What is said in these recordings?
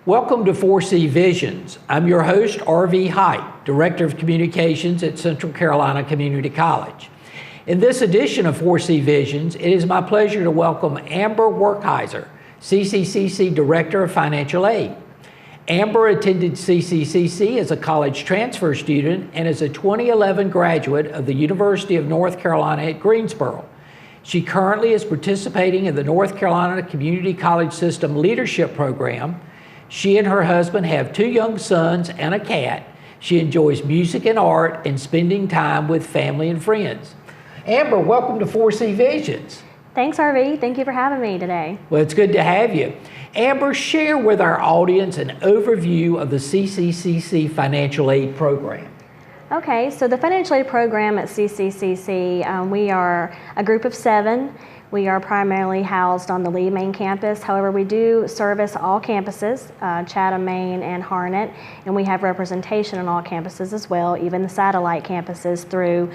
Welcome to 4C Visions. I'm your host, R.V. Height, Director of Communications at Central Carolina Community College. In this edition of 4C Visions, it is my pleasure to welcome Amber Werkheiser, CCCC Director of Financial Aid. Amber attended CCCC as a college transfer student and is a 2011 graduate of the University of North Carolina at Greensboro. She currently is participating in the North Carolina Community College System Leadership Program. She and her husband have 2 young sons and a cat. She enjoys music and art and spending time with family and friends. Amber, welcome to 4C Visions. Thanks, RV. Thank you for having me today. Well, it's good to have you. Amber, share with our audience an overview of the CCCC Financial Aid Program. Okay, so the Financial Aid Program at CCCC, we are a group of 7. We are primarily housed on the Lee main campus. However, we do service all campuses, Chatham, Maine, and Harnett, and we have representation on all campuses as well, even the satellite campuses through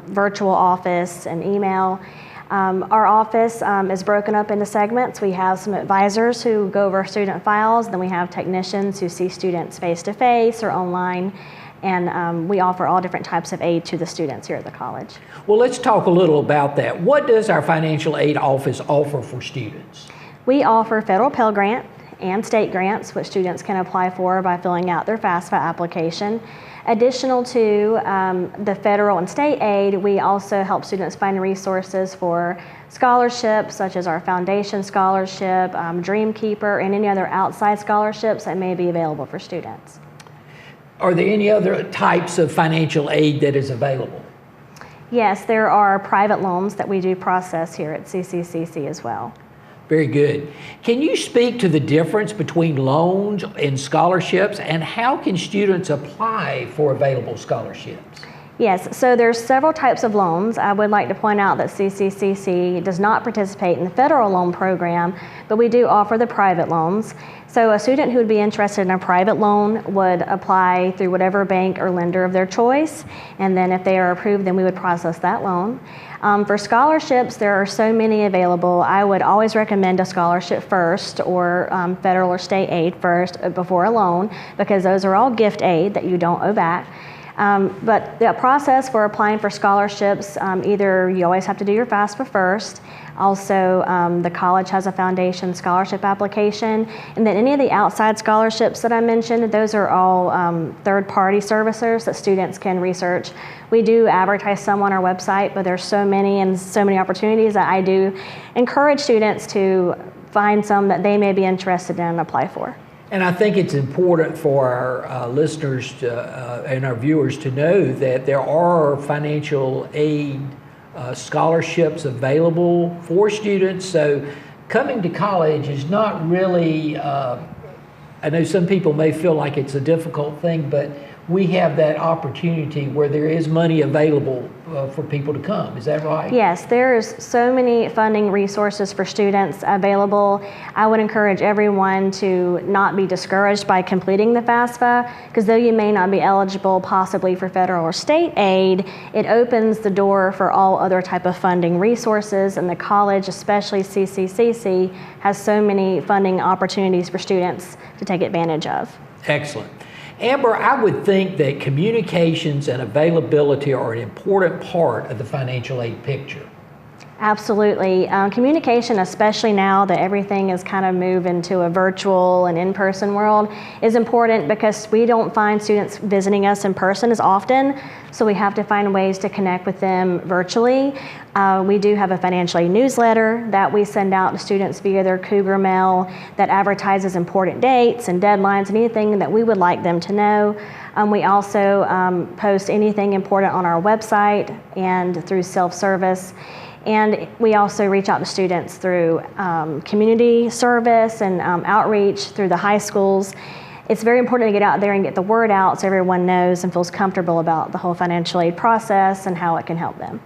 virtual office and email. Our office is broken up into segments. We have some advisors who go over student files, then we have technicians who see students face-to-face or online, and we offer all different types of aid to the students here at the college. Well, let's talk a little about that. What does our financial aid office offer for students? We offer federal Pell Grant and state grants, which students can apply for by filling out their FAFSA application. Additional to the federal and state aid, we also help students find resources for scholarships, such as our Foundation Scholarship, Dreamkeeper, and any other outside scholarships that may be available for students. Are there any other types of financial aid that is available? Yes, there are private loans that we do process here at CCCC as well. Very good. Can you speak to the difference between loans and scholarships, and how can students apply for available scholarships? Yes, so there's several types of loans. I would like to point out that CCCC does not participate in the federal loan program, but we do offer the private loans. So a student who would be interested in a private loan would apply through whatever bank or lender of their choice, and then if they are approved, then we would process that loan. For scholarships, there are so many available. I would always recommend a scholarship first, or federal or state aid first before a loan, because those are all gift aid that you don't owe back. But the process for applying for scholarships, either you always have to do your FAFSA first. Also, the college has a foundation scholarship application. And then any of the outside scholarships that I mentioned, those are all third-party servicers that students can research. We do advertise some on our website, but there's so many and so many opportunities that I do encourage students to find some that they may be interested in and apply for. And I think it's important for our listeners and our viewers to know that there are financial aid scholarships available for students. So coming to college is not really, I know some people may feel like it's a difficult thing, but we have that opportunity where there is money available for people to come. Is that right? Yes, there's so many funding resources for students available. I would encourage everyone to not be discouraged by completing the FAFSA, because though you may not be eligible possibly for federal or state aid, it opens the door for all other type of funding resources, and the college, especially CCCC, has so many funding opportunities for students to take advantage of. Excellent. Amber, I would think that communications and availability are an important part of the financial aid picture. Absolutely. Communication, especially now that everything is kind of moving to a virtual and in-person world, is important because we don't find students visiting us in person as often, so we have to find ways to connect with them virtually. We do have a financial aid newsletter that we send out to students via their Cougar mail that advertises important dates and deadlines and anything that we would like them to know. We also post anything important on our website and through self-service. And we also reach out to students through community service and outreach through the high schools. It's very important to get out there and get the word out so everyone knows and feels comfortable about the whole financial aid process and how it can help them.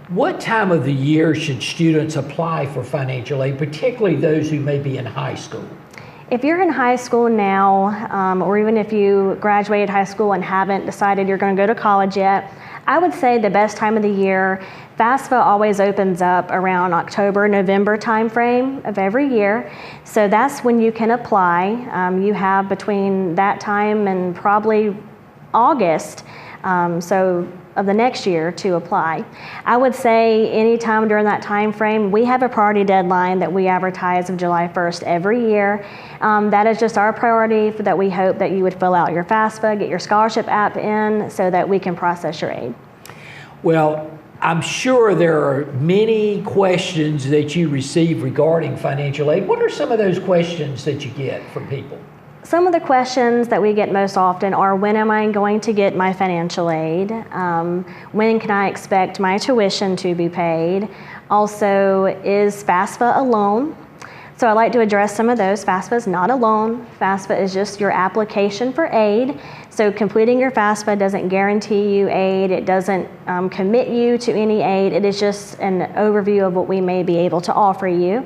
What time of the year should students apply for financial aid, particularly those who may be in high school? If you're in high school now, or even if you graduated high school and haven't decided you're going to go to college yet, I would say the best time of the year, FAFSA always opens up around October, November timeframe of every year. So that's when you can apply. You have between that time and probably August, of the next year to apply. I would say anytime during that time frame, we have a priority deadline that we advertise of July 1st every year. That is just our priority that we hope that you would fill out your FAFSA, get your scholarship app in so that we can process your aid. Well, I'm sure there are many questions that you receive regarding financial aid. What are some of those questions that you get from people? Some of the questions that we get most often are, when am I going to get my financial aid? When can I expect my tuition to be paid? Also, is FAFSA a loan? So I'd like to address some of those. FAFSA is not a loan. FAFSA is just your application for aid. So completing your FAFSA doesn't guarantee you aid. It doesn't commit you to any aid. It is just an overview of what we may be able to offer you.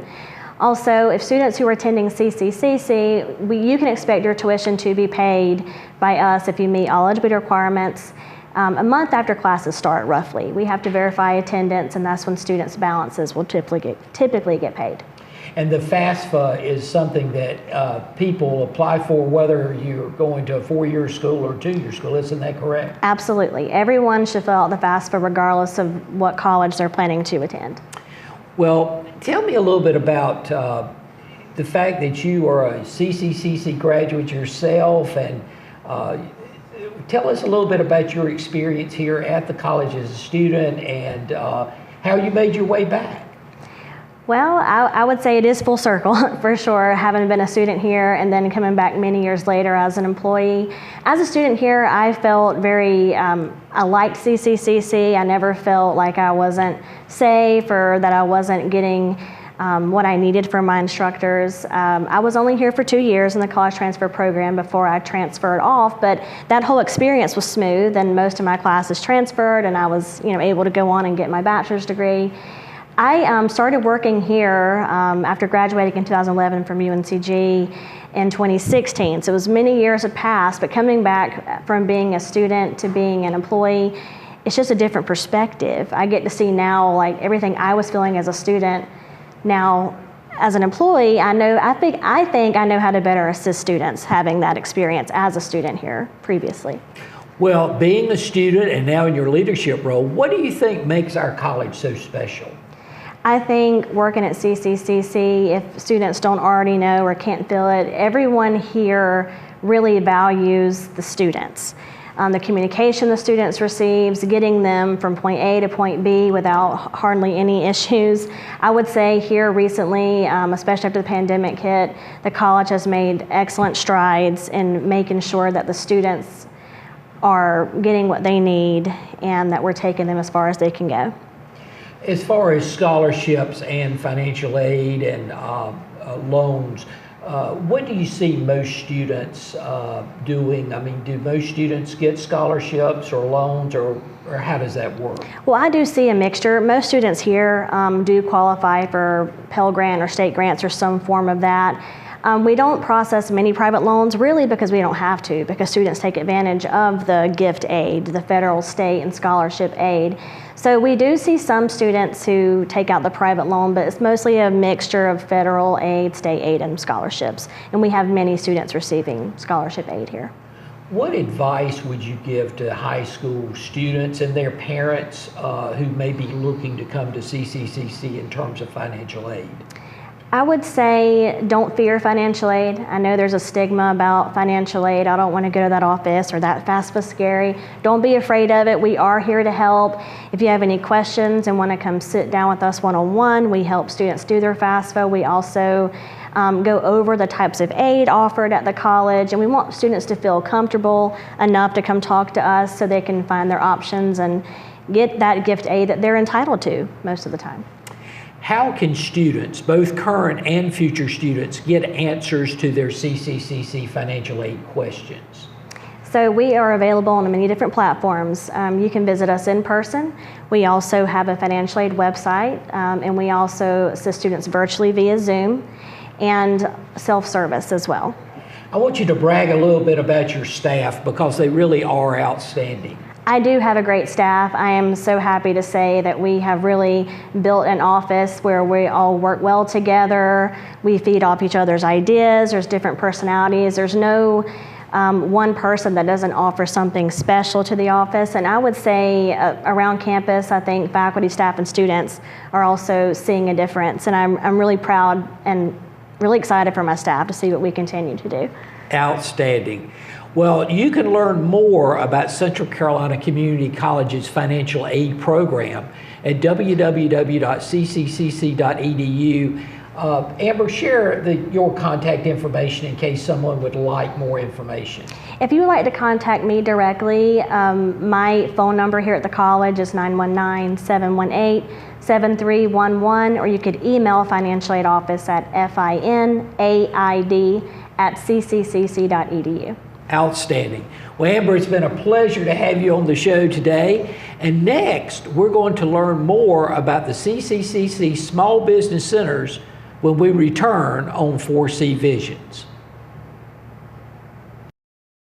Also, if students who are attending CCCC, you can expect your tuition to be paid by us if you meet all eligibility requirements a month after classes start, roughly. We have to verify attendance, and that's when students' balances will typically get paid. And the FAFSA is something that people apply for whether you're going to a 4-year school or 2-year school. Isn't that correct? Absolutely. Everyone should fill out the FAFSA regardless of what college they're planning to attend. Well, tell me a little bit about the fact that you are a CCCC graduate yourself, and tell us a little bit about your experience here at the college as a student and how you made your way back. Well, I would say it is full circle for sure, having been a student here and then coming back many years later as an employee. As a student here, I felt I liked CCCC. I never felt like I wasn't safe or that I wasn't getting what I needed from my instructors. I was only here for 2 years in the college transfer program before I transferred off, but that whole experience was smooth and most of my classes transferred and I was able to go on and get my bachelor's degree. I started working here after graduating in 2011 from UNCG in 2016. So it was many years had passed, but coming back from being a student to being an employee, it's just a different perspective. I get to see now like everything I was feeling as a student. Now, as an employee, I think I know how to better assist students having that experience as a student here previously. Well, being a student and now in your leadership role, what do you think makes our college so special? I think working at CCCC, if students don't already know or can't feel it, everyone here really values the students. The communication the students receives, getting them from point A to point B without hardly any issues. I would say here recently, especially after the pandemic hit, the college has made excellent strides in making sure that the students are getting what they need and that we're taking them as far as they can go. As far as scholarships and financial aid and loans, what do you see most students doing? I mean, do most students get scholarships or loans, or how does that work? Well, I do see a mixture. Most students here do qualify for Pell Grant or state grants or some form of that. We don't process many private loans really because we don't have to, because students take advantage of the gift aid, the federal, state, and scholarship aid. So we do see some students who take out the private loan, but it's mostly a mixture of federal aid, state aid, and scholarships. And we have many students receiving scholarship aid here. What advice would you give to high school students and their parents who may be looking to come to CCCC in terms of financial aid? I would say don't fear financial aid. I know there's a stigma about financial aid. I don't want to go to that office, or that FAFSA's scary. Don't be afraid of it. We are here to help. If you have any questions and want to come sit down with us one-on-one, we help students do their FAFSA. We also go over the types of aid offered at the college, and we want students to feel comfortable enough to come talk to us so they can find their options and get that gift aid that they're entitled to most of the time. How can students, both current and future students, get answers to their CCCC financial aid questions? So we are available on many different platforms. You can visit us in person. We also have a financial aid website, and we also assist students virtually via Zoom and self-service as well. I want you to brag a little bit about your staff because they really are outstanding. I do have a great staff. I am so happy to say that we have really built an office where we all work well together. We feed off each other's ideas. There's different personalities. There's no one person that doesn't offer something special to the office. And I would say around campus, I think faculty, staff, and students are also seeing a difference. And I'm really proud and really excited for my staff to see what we continue to do. Outstanding. Well, you can learn more about Central Carolina Community College's financial aid program at www.cccc.edu. Amber, share your contact information in case someone would like more information. If you would like to contact me directly, my phone number here at the college is 919-718-7311, or you could email financial aid office at finaid@cccc.edu. Outstanding. Well, Amber, it's been a pleasure to have you on the show today. And next, we're going to learn more about the CCCC Small Business Centers when we return on 4C Visions.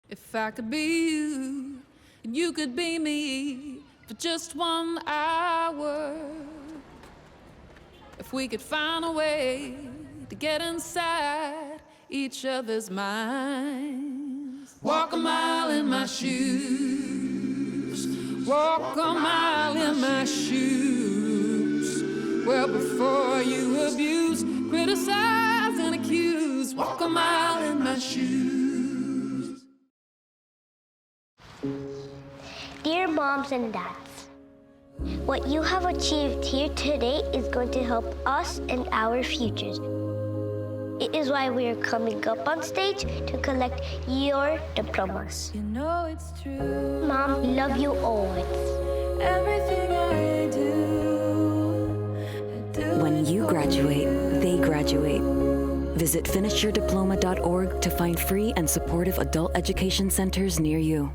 If I could be you, and you could be me for just 1 hour. If we could find a way to get inside each other's minds. Walk a mile in my shoes. Walk a mile in my shoes. Well, before you abuse, criticize, and accuse. Walk a mile in my shoes. Dear moms and dads, what you have achieved here today is going to help us and our futures. It is why we are coming up on stage to collect your diplomas. You know it's true. Mom, we love you always. Everything I do. When you graduate, they graduate. Visit finishyourdiploma.org to find free and supportive adult education centers near you.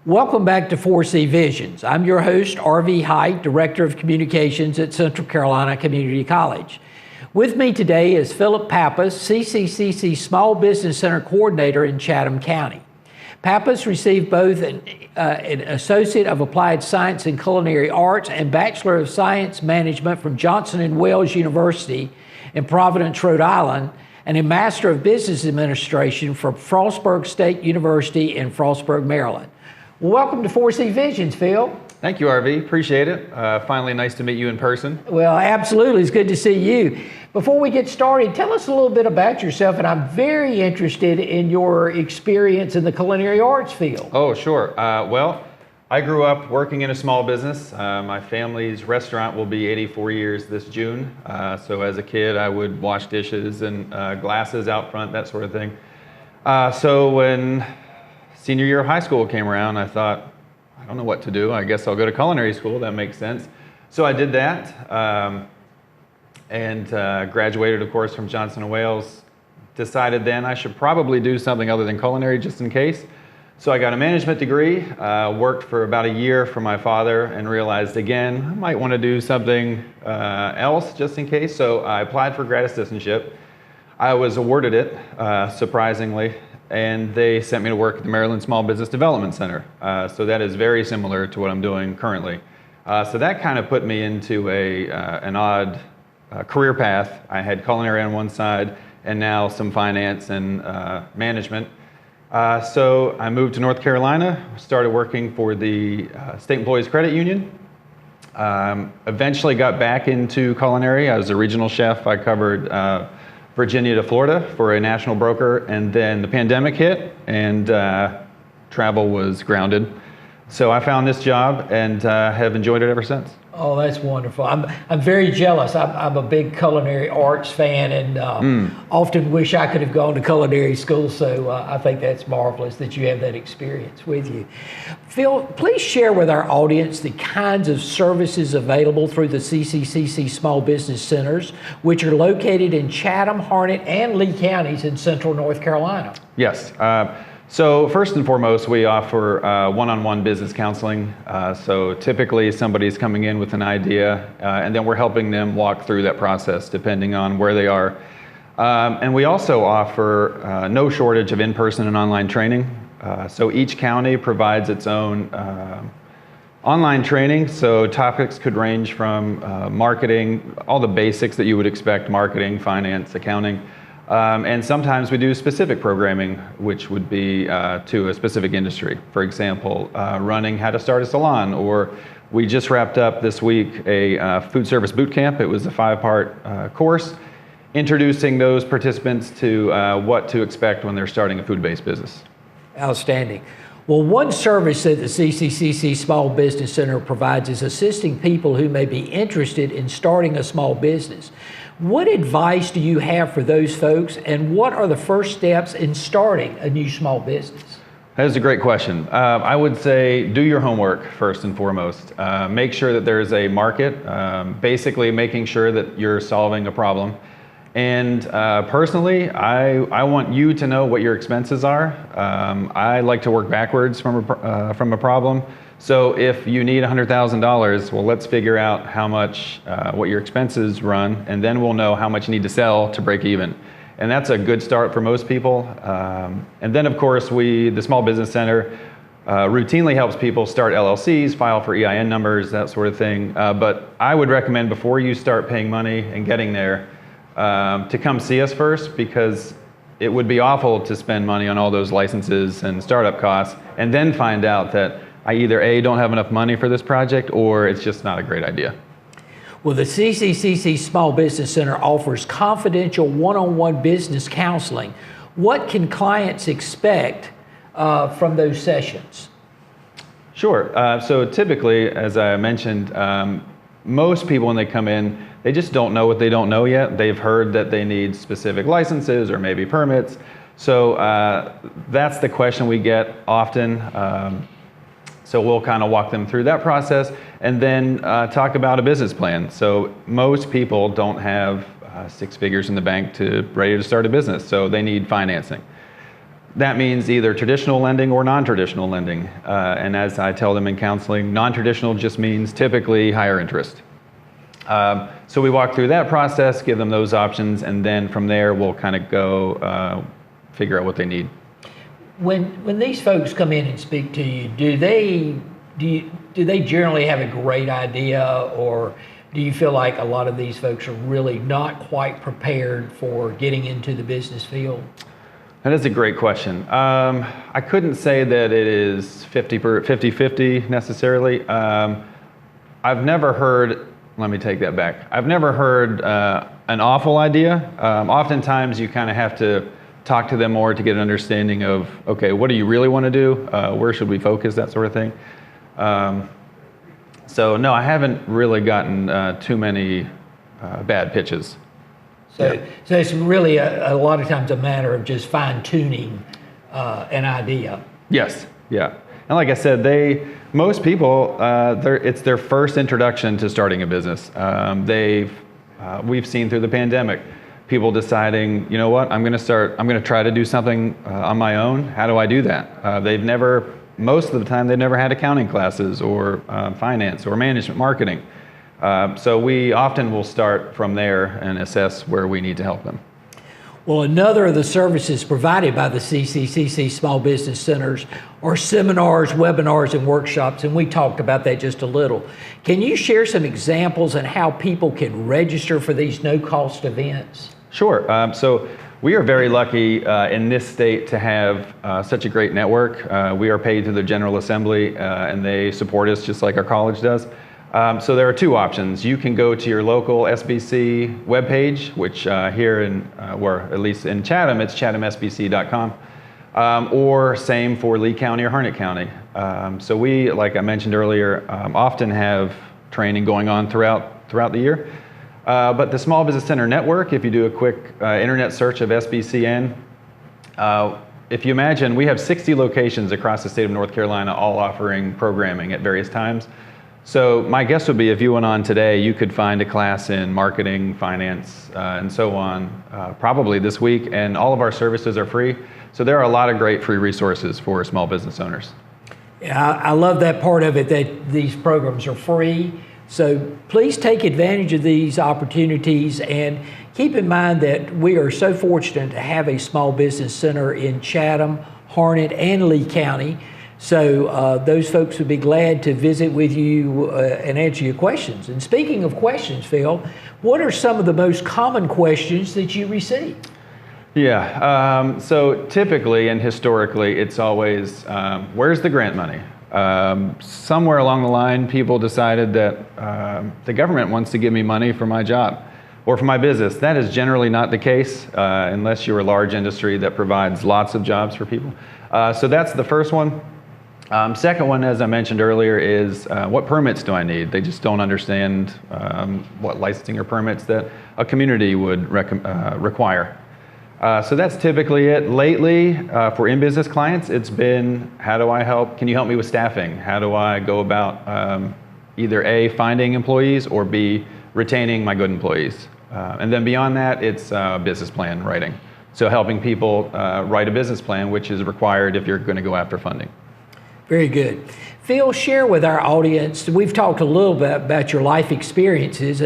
Welcome back to 4C Visions. I'm your host, R.V. Height, Director of Communications at Central Carolina Community College. With me today is Phillip Pappas, CCCC Small Business Center Coordinator in Chatham County. Pappas received both an Associate of Applied Science in Culinary Arts and Bachelor of Science Management from Johnson & Wales University in Providence, Rhode Island, and a Master of Business Administration from Frostburg State University in Frostburg, Maryland. Well, welcome to 4C Visions, Phil. Thank you, RV. Appreciate it. Finally, nice to meet you in person. Well, absolutely. It's good to see you. Before we get started, tell us a little bit about yourself, and I'm very interested in your experience in the culinary arts field. Oh, sure. Well, I grew up working in a small business. My family's restaurant will be 84 years this June. So as a kid, I would wash dishes and glasses out front, that sort of thing. So when senior year of high school came around, I thought, I don't know what to do. I guess I'll go to culinary school. That makes sense. So I did that and graduated, of course, from Johnson & Wales. Decided then I should probably do something other than culinary just in case. So I got a management degree, worked for about a year for my father, and realized again, I might want to do something else just in case. So I applied for grad assistantship. I was awarded it, surprisingly. And they sent me to work at the Maryland Small Business Development Center. So that is very similar to what I'm doing currently. So that kind of put me into an odd career path. I had culinary on one side and now some finance and management. So I moved to North Carolina, started working for the State Employees Credit Union. Eventually got back into culinary. I was a regional chef. I covered Virginia to Florida for a national broker, and then the pandemic hit and travel was grounded. So I found this job and have enjoyed it ever since. Oh, that's wonderful. I'm very jealous. I'm a big culinary arts fan and often wish I could have gone to culinary school. So I think that's marvelous that you have that experience with you. Phil, please share with our audience the kinds of services available through the CCCC Small Business Centers, which are located in Chatham, Harnett, and Lee counties in central North Carolina. Yes. So first and foremost, we offer one-on-one business counseling. So typically somebody's coming in with an idea and then we're helping them walk through that process depending on where they are. And we also offer no shortage of in-person and online training. So each county provides its own online training. So topics could range from marketing, all the basics that you would expect, marketing, finance, accounting. And sometimes we do specific programming, which would be to a specific industry. For example, running how to start a salon, or we just wrapped up this week a food service boot camp. It was a 5-part course, introducing those participants to what to expect when they're starting a food-based business. Outstanding. Well, one service that the CCCC Small Business Center provides is assisting people who may be interested in starting a small business. What advice do you have for those folks, and what are the first steps in starting a new small business? That is a great question. I would say do your homework first and foremost. Make sure that there is a market, basically making sure that you're solving a problem. And personally, I want you to know what your expenses are. I like to work backwards from a problem. So if you need $100,000, well, let's figure out how much, what your expenses run, and then we'll know how much you need to sell to break even. And that's a good start for most people. And then, of course, the Small Business Center routinely helps people start LLCs, file for EIN numbers, that sort of thing. But I would recommend before you start paying money and getting there, to come see us first, because it would be awful to spend money on all those licenses and startup costs and then find out that I either A, don't have enough money for this project, or it's just not a great idea. Well, the CCCC Small Business Center offers confidential one-on-one business counseling. What can clients expect from those sessions? Sure. So typically, as I mentioned, most people when they come in, they just don't know what they don't know yet. They've heard that they need specific licenses or maybe permits. So that's the question we get often. So we'll kind of walk them through that process and then talk about a business plan. So most people don't have 6 figures in the bank ready to start a business, so they need financing. That means either traditional lending or non-traditional lending. And as I tell them in counseling, non-traditional just means typically higher interest. So we walk through that process, give them those options, and then from there we'll kind of go figure out what they need. When these folks come in and speak to you, do they generally have a great idea, or do you feel like a lot of these folks are really not quite prepared for getting into the business field? That is a great question. I couldn't say that it is 50-50 necessarily. I've never heard, let me take that back. I've never heard an awful idea. Oftentimes you kind of have to talk to them more to get an understanding of, okay, what do you really want to do? Where should we focus? That sort of thing. So no, I haven't really gotten too many bad pitches. So it's really a lot of times a matter of just fine-tuning an idea. Yes, yeah. And like I said, most people, it's their first introduction to starting a business. We've seen through the pandemic, people deciding, you know what, I'm going to try to do something on my own. How do I do that? Most of the time, they've never had accounting classes or finance or management marketing. So we often will start from there and assess where we need to help them. Well, another of the services provided by the CCCC Small Business Centers are seminars, webinars, and workshops, and we talked about that just a little. Can you share some examples on how people can register for these no-cost events? Sure. So we are very lucky in this state to have such a great network. We are paid through the General Assembly, and they support us just like our college does. So there are 2 options. You can go to your local SBC webpage, which here or at least in Chatham, it's chathamsbc.com, or same for Lee County or Harnett County. So we, like I mentioned earlier, often have training going on throughout the year. But the Small Business Center Network, if you do a quick internet search of SBCN, if you imagine, we have 60 locations across the state of North Carolina, all offering programming at various times. So my guess would be if you went on today, you could find a class in marketing, finance, and so on, probably this week, and all of our services are free. So there are a lot of great free resources for small business owners. Yeah, I love that part of it, that these programs are free. So please take advantage of these opportunities, and keep in mind that we are so fortunate to have a small business center in Chatham, Harnett, and Lee County. So those folks would be glad to visit with you and answer your questions. And speaking of questions, Phil, what are some of the most common questions that you receive? Yeah, so typically and historically, it's always, where's the grant money? Somewhere along the line, people decided that the government wants to give me money for my job or for my business. That is generally not the case unless you're a large industry that provides lots of jobs for people. So that's the first one. Second one, as I mentioned earlier, is what permits do I need? They just don't understand what licensing or permits that a community would require. So that's typically it. Lately, for in-business clients, it's been, how do I help? Can you help me with staffing? How do I go about either A, finding employees, or B, retaining my good employees? And then beyond that, it's business plan writing. So helping people write a business plan, which is required if you're going to go after funding. Very good. Phil, share with our audience, we've talked a little bit about your life experiences,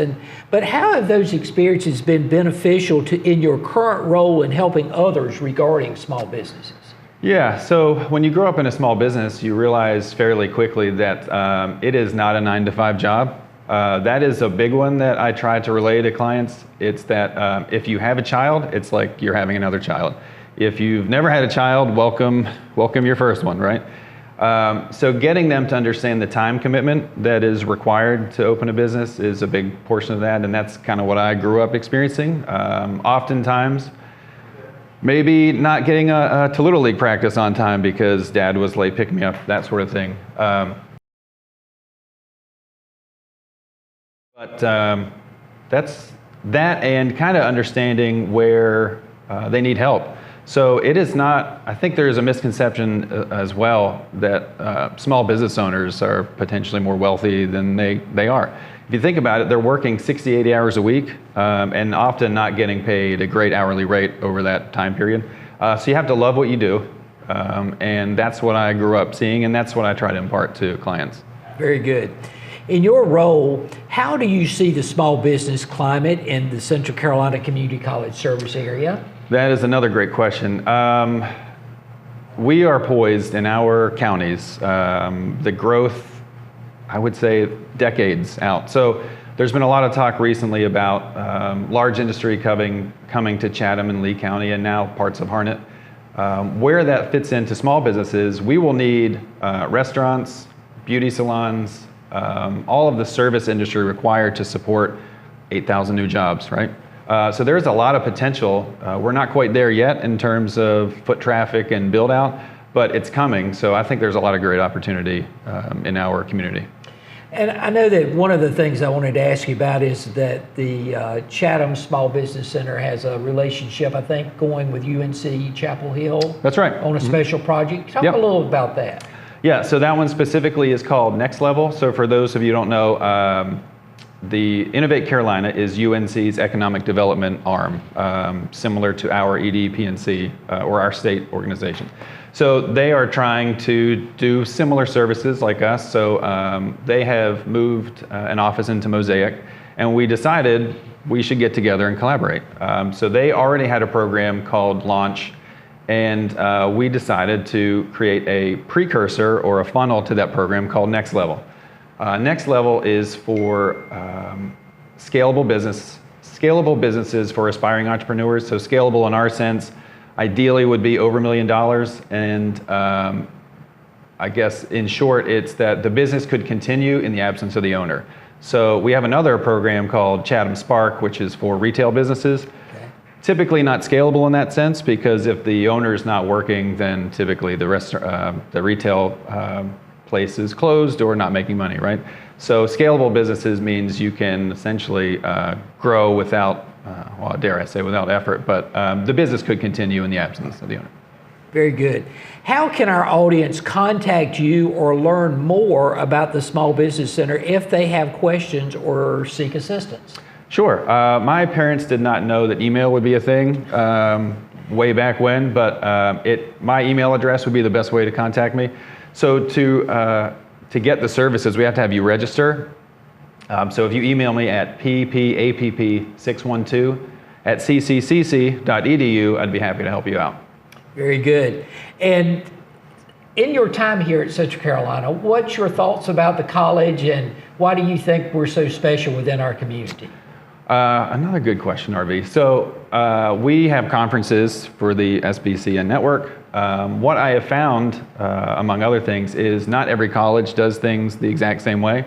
but how have those experiences been beneficial in your current role in helping others regarding small businesses? Yeah, so when you grow up in a small business, you realize fairly quickly that it is not a 9-to-5 job. That is a big one that I try to relay to clients. It's that if you have a child, it's like you're having another child. If you've never had a child, welcome your first one, right? So getting them to understand the time commitment that is required to open a business is a big portion of that, and that's kind of what I grew up experiencing. Oftentimes, maybe not getting to Little League practice on time because Dad was late picking me up, that sort of thing. That's that, and kind of understanding where they need help. So it is not, I think there is a misconception as well that small business owners are potentially more wealthy than they are. If you think about it, they're working 60, 80 hours a week and often not getting paid a great hourly rate over that time period. So you have to love what you do, and that's what I grew up seeing, and that's what I try to impart to clients. Very good. In your role, how do you see the small business climate in the Central Carolina Community College service area? That is another great question. We are poised in our counties, the growth, I would say, decades out. So there's been a lot of talk recently about large industry coming to Chatham and Lee County and now parts of Harnett. Where that fits into small businesses, we will need restaurants, beauty salons, all of the service industry required to support 8,000 new jobs, right? So there's a lot of potential. We're not quite there yet in terms of foot traffic and build out, but it's coming. So I think there's a lot of great opportunity in our community. And I know that one of the things I wanted to ask you about is that the Chatham Small Business Center has a relationship, I think, going with UNC Chapel Hill. That's right. On a special project. Talk a little about that. Yeah, so that one specifically is called Next Level. So for those of you who don't know, the Innovate Carolina is UNC's economic development arm, similar to our EDPNC or our state organization. So they are trying to do similar services like us. So they have moved an office into Mosaic, and we decided we should get together and collaborate. So they already had a program called Launch, and we decided to create a precursor or a funnel to that program called Next Level. Next Level is for scalable businesses for aspiring entrepreneurs. So scalable in our sense, ideally would be over $1 million. And I guess in short, it's that the business could continue in the absence of the owner. So we have another program called Chatham Spark, which is for retail businesses. Typically not scalable in that sense, because if the owner is not working, then typically the retail place is closed or not making money, right? So scalable businesses means you can essentially grow without, well, dare I say, without effort, but the business could continue in the absence of the owner. Very good. How can our audience contact you or learn more about the Small Business Center if they have questions or seek assistance? Sure. My parents did not know that email would be a thing way back when, but my email address would be the best way to contact me. So to get the services, we have to have you register. So if you email me at ppapp612@cccc.edu, I'd be happy to help you out. Very good. And in your time here at Central Carolina, what's your thoughts about the college and why do you think we're so special within our community? Another good question, RV. So we have conferences for the SBCN network. What I have found, among other things, is not every college does things the exact same way.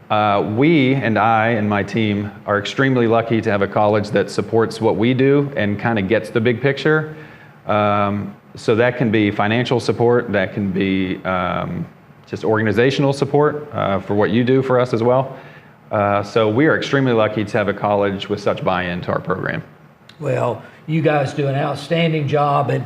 We and I and my team are extremely lucky to have a college that supports what we do and kind of gets the big picture. So that can be financial support, that can be just organizational support for what you do for us as well. So we are extremely lucky to have a college with such buy-in to our program. Well, you guys do an outstanding job, and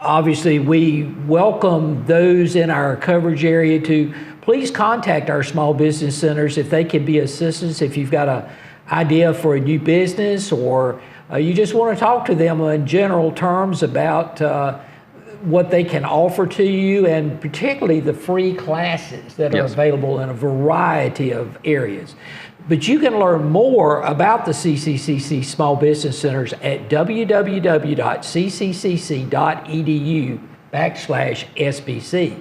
obviously we welcome those in our coverage area to please contact our small business centers if they can be assistance. If you've got an idea for a new business or you just want to talk to them in general terms about what they can offer to you, and particularly the free classes that are available in a variety of areas. But you can learn more about the CCCC Small Business Centers at www.cccc.edu/SBC.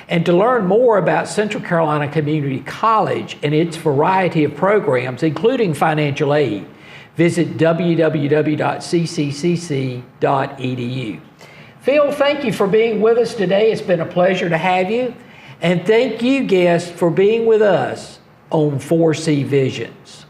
And to learn more about Central Carolina Community College and its variety of programs, including financial aid, visit www.cccc.edu. Phil, thank you for being with us today. It's been a pleasure to have you. And thank you, guests, for being with us on 4C Visions.